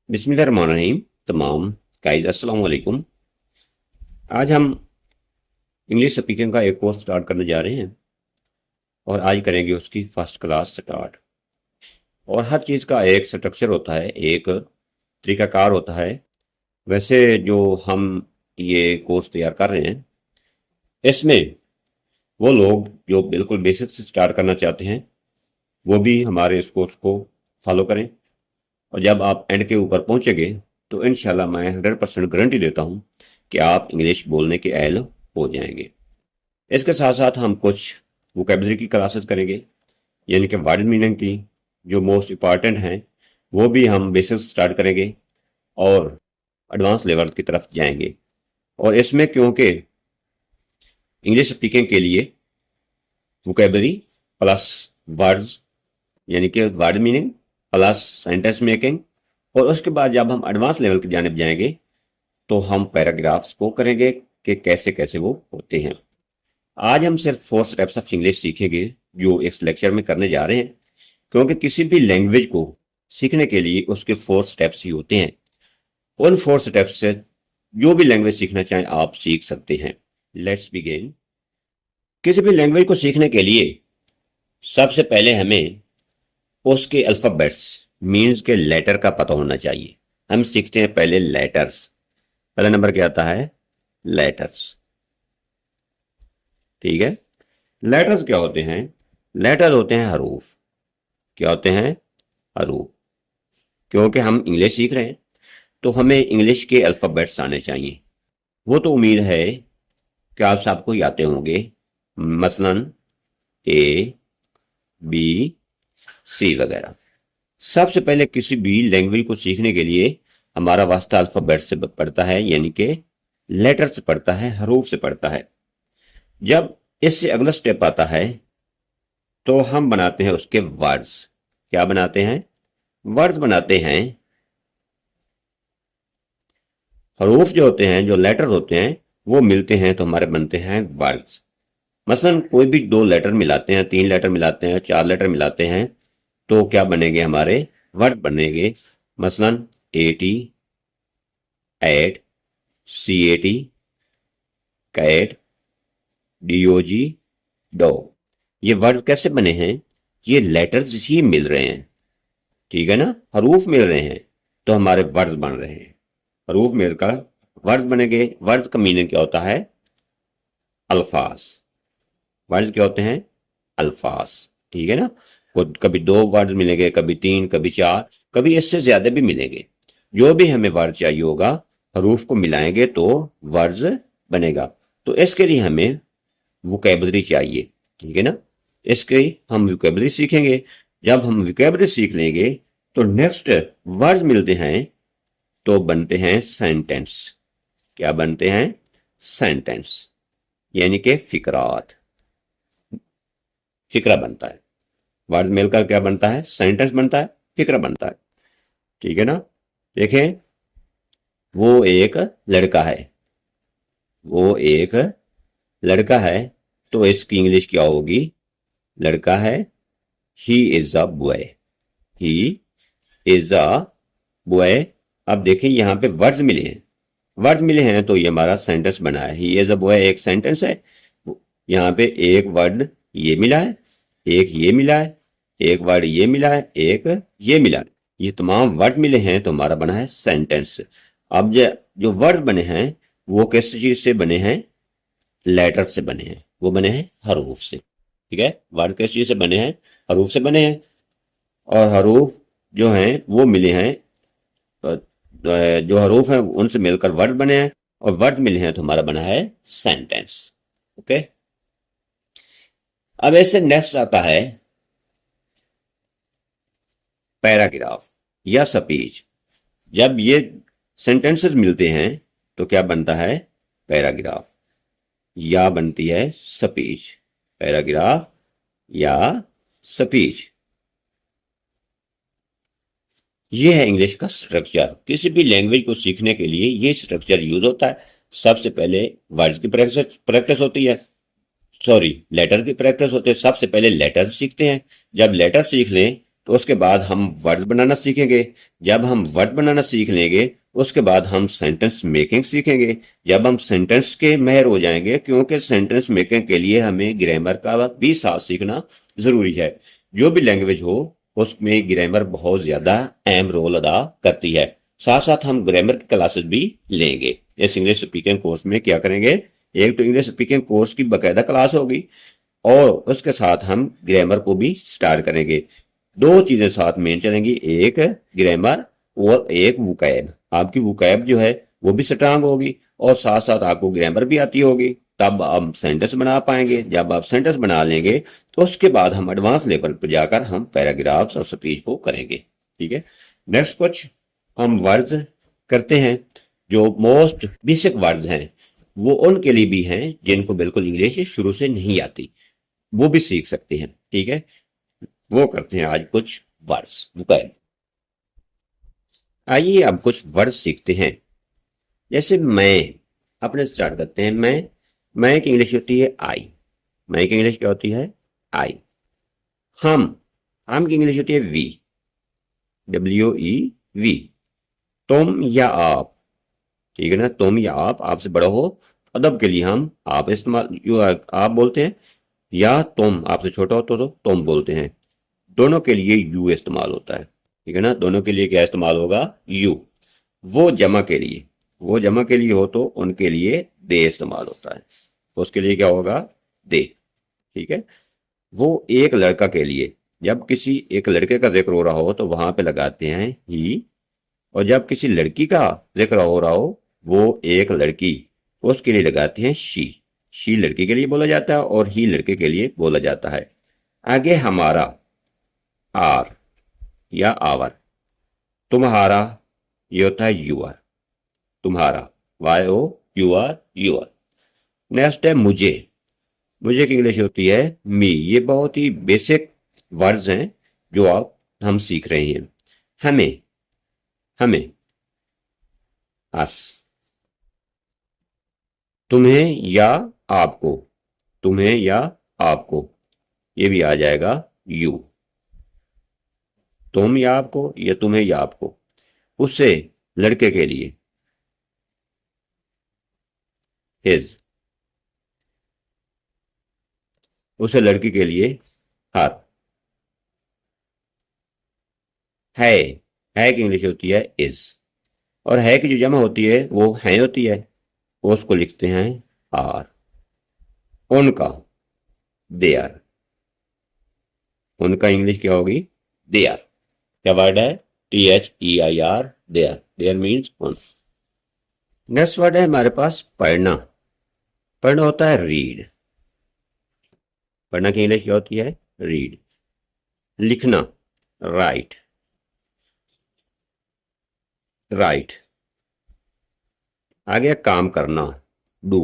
बिस्मिल्लाहिर्रहमानिर्रहीम। तमाम गाइस अस्सलाम वालेकुम। आज हम इंग्लिश स्पीकिंग का एक कोर्स स्टार्ट करने जा रहे हैं और आज करेंगे उसकी फर्स्ट क्लास स्टार्ट। और हर चीज़ का एक स्ट्रक्चर होता है, एक तरीकाकार होता है। वैसे जो हम ये कोर्स तैयार कर रहे हैं इसमें वो लोग जो बिल्कुल बेसिक से स्टार्ट करना चाहते हैं वो भी हमारे इस कोर्स को फॉलो करें। और जब आप एंड के ऊपर पहुंचेंगे तो इंशाल्लाह मैं 100% गारंटी देता हूं कि आप इंग्लिश बोलने के अहल हो जाएंगे। इसके साथ साथ हम कुछ वोकेबलरी की क्लासेस करेंगे, यानी कि वर्ड मीनिंग की जो मोस्ट इम्पॉर्टेंट हैं वो भी हम बेसिक्स स्टार्ट करेंगे और एडवांस लेवल की तरफ जाएंगे। और इसमें क्योंकि इंग्लिश स्पीकिंग के लिए वोकेबलरी प्लस वर्ड्स यानी कि word meaning plus sentence making, और उसके बाद जब हम एडवांस लेवल की जानिब जाएंगे तो हम पैराग्राफ्स को करेंगे कि कैसे कैसे वो होते हैं। आज हम सिर्फ 4 स्टेप्स ऑफ इंग्लिश सीखेंगे जो इस लेक्चर में करने जा रहे हैं, क्योंकि किसी भी लैंग्वेज को सीखने के लिए उसके 4 स्टेप्स ही होते हैं। उन 4 स्टेप्स से जो भी लैंग्वेज सीखना चाहें आप सीख सकते हैं। Let's begin. किसी भी लैंग्वेज को सीखने के लिए सबसे पहले हमें उसके अल्फ़ाबेट्स मीन्स के लेटर का पता होना चाहिए। हम सीखते हैं पहले लेटर्स। पहला नंबर क्या आता है? लेटर्स। ठीक है। लेटर्स क्या होते हैं? लेटर्स होते हैं हरूफ। क्या होते हैं? हरूफ। क्योंकि हम इंग्लिश सीख रहे हैं तो हमें इंग्लिश के अल्फ़ाबेट्स आने चाहिए। वो तो उम्मीद है कि आप सबको आते होंगे, मसलन ए, बी, सी वगैरह। सबसे पहले किसी भी लैंग्वेज को सीखने के लिए हमारा वास्ता अल्फ़ाबेट से पड़ता है, यानी कि लेटर से पड़ता है, हरूफ से पड़ता है। जब इससे अगला स्टेप आता है तो हम बनाते हैं उसके वर्ड्स। क्या बनाते हैं? वर्ड्स बनाते हैं। हरूफ जो होते हैं, जो लेटर होते हैं, वो मिलते हैं तो हमारे बनते हैं वर्ड्स। मसलन कोई भी 2 लेटर मिलाते हैं, 3 लेटर मिलाते हैं, 4 लेटर मिलाते हैं तो क्या बनेंगे? हमारे वर्ड बनेंगे। मसलन A T, at, CAT, cat, DOG, dog. ये वर्ड कैसे बने हैं? ये लेटर्स ही मिल रहे हैं, ठीक है ना, हरूफ मिल रहे हैं तो हमारे वर्ड्स बन रहे हैं। हरूफ मिलकर वर्ड्स बनेंगे। वर्ड्स का मीनिंग क्या होता है? अल्फाज। वर्ड्स क्या होते हैं? अल्फाज। ठीक है ना। कभी 2 वर्ड मिलेंगे, कभी 3, कभी 4, कभी इससे ज्यादा भी मिलेंगे। जो भी हमें वर्ड चाहिए होगा हरूफ को मिलाएंगे तो वर्ड्स बनेगा। तो इसके लिए हमें वोकेबलरी चाहिए, ठीक है ना। इसके हम वोकेबलरी सीखेंगे। जब हम वोकेबलरी सीख लेंगे तो नेक्स्ट वर्ड्स मिलते हैं तो बनते हैं सेंटेंस। क्या बनते हैं? सेंटेंस, यानी कि फिक्रात। फिक्रा बनता है। वर्ड मिलकर क्या बनता है? सेंटेंस बनता है, फिक्रा बनता है। ठीक है ना। देखें, वो एक लड़का है। वो एक लड़का है तो इसकी इंग्लिश क्या होगी? लड़का है, he is a boy. He is a boy. अब देखें यहाँ पे वर्ड्स मिले हैं। वर्ड्स मिले हैं तो ये हमारा सेंटेंस बना है। ही इज अ बॉय एक सेंटेंस है। यहाँ पे एक वर्ड ये मिला है, एक ये मिला है, एक वर्ड ये मिला है, एक ये मिला है। ये तमाम वर्ड मिले हैं तो हमारा बना है सेंटेंस। अब जो वर्ड बने हैं वो किस चीज से बने हैं? लेटर से बने हैं। वो बने हैं हरूफ से। ठीक है। वर्ड किस चीज से बने हैं? हरूफ से बने हैं। और हरूफ जो हैं वो मिले हैं, जो हरूफ हैं उनसे मिलकर वर्ड बने हैं और वर्ड मिले हैं तो हमारा बना है सेंटेंस। ओके। अब ऐसे नेक्स्ट आता है पैराग्राफ या स्पीच। जब ये सेंटेंसेस मिलते हैं तो क्या बनता है? पैराग्राफ या बनती है स्पीच। पैराग्राफ या स्पीच। ये है इंग्लिश का स्ट्रक्चर। किसी भी लैंग्वेज को सीखने के लिए ये स्ट्रक्चर यूज होता है। सबसे पहले वर्ड्स की प्रैक्टिस होती है, सॉरी लेटर की प्रैक्टिस होती है। सबसे पहले लेटर सीखते हैं। जब लेटर सीख लें तो उसके बाद हम वर्ड्स बनाना सीखेंगे। जब हम वर्ड बनाना सीख लेंगे उसके बाद हम सेंटेंस मेकिंग सीखेंगे। जब हम सेंटेंस के माहिर हो जाएंगे, क्योंकि सेंटेंस मेकिंग के लिए हमें ग्रामर का भी साथ सीखना ज़रूरी है। जो भी लैंग्वेज हो उसमें ग्रामर बहुत ज़्यादा अहम रोल अदा करती है। साथ साथ हम ग्रामर की क्लासेस भी लेंगे। इस इंग्लिश स्पीकिंग कोर्स में क्या करेंगे, एक तो इंग्लिश स्पीकिंग कोर्स की बाकायदा क्लास होगी और उसके साथ हम ग्रामर को भी स्टार्ट करेंगे। दो चीज़ें साथ में चलेंगी, एक ग्रामर और एक वोकैब। आपकी वोकैब जो है वो भी स्ट्रांग होगी और साथ साथ आपको ग्रामर भी आती होगी, तब आप सेंटेंस बना पाएंगे। जब आप सेंटेंस बना लेंगे तो उसके बाद हम एडवांस लेवल पर जाकर हम पैराग्राफ्स और स्पीच को करेंगे। ठीक है, नेक्स्ट कुछ हम वर्ड्स करते हैं। जो मोस्ट बेसिक वर्ड्स हैं वो उनके लिए भी हैं जिनको बिल्कुल इंग्लिश शुरू से नहीं आती, वो भी सीख सकते हैं। ठीक है, वो करते हैं आज कुछ वर्ड्स वोकैब। आइए अब कुछ वर्ड्स सीखते हैं। जैसे मैं, अपने स्टार्ट करते हैं। मैं की इंग्लिश होती है आई। मैं की इंग्लिश क्या होती है, आई। हम की इंग्लिश होती है वी, WE, वी। तुम या आप, ठीक है ना, तुम या आप, आपसे बड़ा हो अदब के लिए हम आप इस्तेमाल, आप बोलते हैं, या तुम आपसे छोटा हो तो तुम बोलते हैं। दोनों के लिए यू इस्तेमाल होता है। ठीक है ना, दोनों के लिए क्या इस्तेमाल होगा, यू। वो जमा के लिए, वो जमा के लिए हो तो उनके लिए दे इस्तेमाल होता है, तो उसके लिए क्या होगा, दे। ठीक है, वो एक लड़का के लिए, जब किसी एक लड़के का जिक्र हो रहा हो तो वहां पे लगाते हैं ही, और जब किसी लड़की का जिक्र हो रहा हो, वो एक लड़की, तो उसके लिए लगाते हैं शी। शी लड़की के लिए बोला जाता है और ही लड़के के लिए बोला जाता है। आगे हमारा, आर या आवर। तुम्हारा, ये होता है यूआर, तुम्हारा, YOUR, यूआर। नेक्स्ट है मुझे। मुझे की इंग्लिश होती है मी। ये बहुत ही बेसिक वर्ड्स हैं जो हम सीख रहे हैं। हमें, हमें, अस। तुम्हें या आपको, तुम्हें या आपको, ये भी आ जाएगा यू। तुम या आपको, या तुम्हें या आपको। उससे, लड़के के लिए, हिज। उसे लड़की के लिए, हर। है की इंग्लिश होती है इज, और है की जो जमा होती है वो है होती है, वो उसको लिखते हैं आर। उनका, दे आर। उनका इंग्लिश क्या होगी, दे आर। क्या वर्ड है, THEIR, they are. There means उन। नेक्स्ट वर्ड है हमारे पास पढ़ना। पढ़ना होता है रीड। पढ़ना की इंग्लिश क्या होती है, रीड। लिखना, राइट, राइट। आ गया काम करना, डू।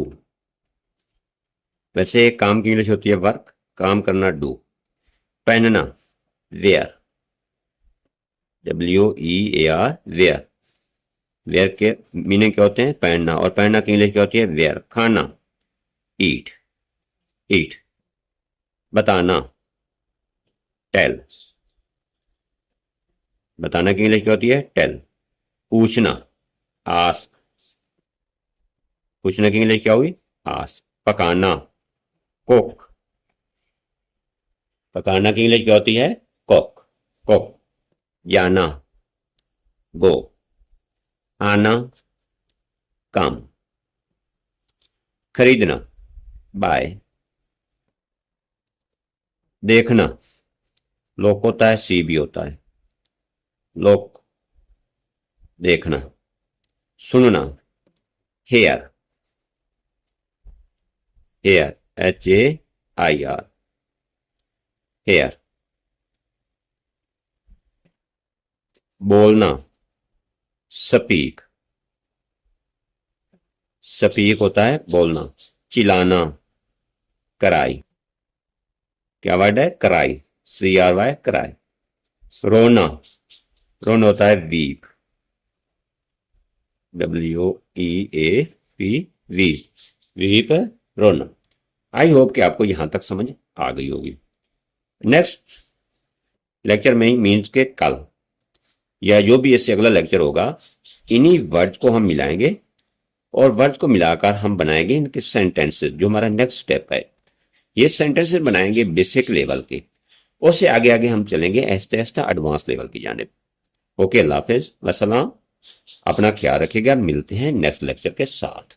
वैसे काम की इंग्लिश होती है वर्क, काम करना डू। पहनना, वेयर, WEAR, वेयर। वेयर के मीनिंग क्या होते हैं, पहनना, और पहनना की इंग्लिश क्या होती है, वेयर। खाना, ईट, ईट। बताना, टेल। बताना की इंग्लिश क्या होती है, टेल। पूछना, आस्क। पूछने की इंग्लिश क्या हुई, आस्क। पकाना, कुक। पकाना की इंग्लिश क्या होती है, कुक, कुक। जाना, गो। आना, कम। खरीदना, बाय। देखना, लोक होता है, सी भी होता है, लोक, देखना। सुनना, हेयर, हेयर, HAIR, हेयर। बोलना, स्पीक, स्पीक होता है बोलना। चिल्लाना, कराई। क्या वर्ड है, कराई, CRY, कराई। रोना, रोना होता है वीप, WEAP, वीप, वीप, रोना। आई होप कि आपको यहां तक समझ आ गई होगी। नेक्स्ट लेक्चर में ही मीन्स के कल या जो भी इससे अगला लेक्चर होगा, इन्हीं वर्ड्स को हम मिलाएंगे और वर्ड्स को मिलाकर हम बनाएंगे इनके सेंटेंसेस, जो हमारा नेक्स्ट स्टेप है। ये सेंटेंसेस बनाएंगे बेसिक लेवल के, उससे आगे आगे हम चलेंगे आहिस्ता आहिस्ता एडवांस लेवल की जानिब। ओके, अल्लाह हाफिज, वसलाम, अपना ख्याल रखिएगा, मिलते हैं नेक्स्ट लेक्चर के साथ।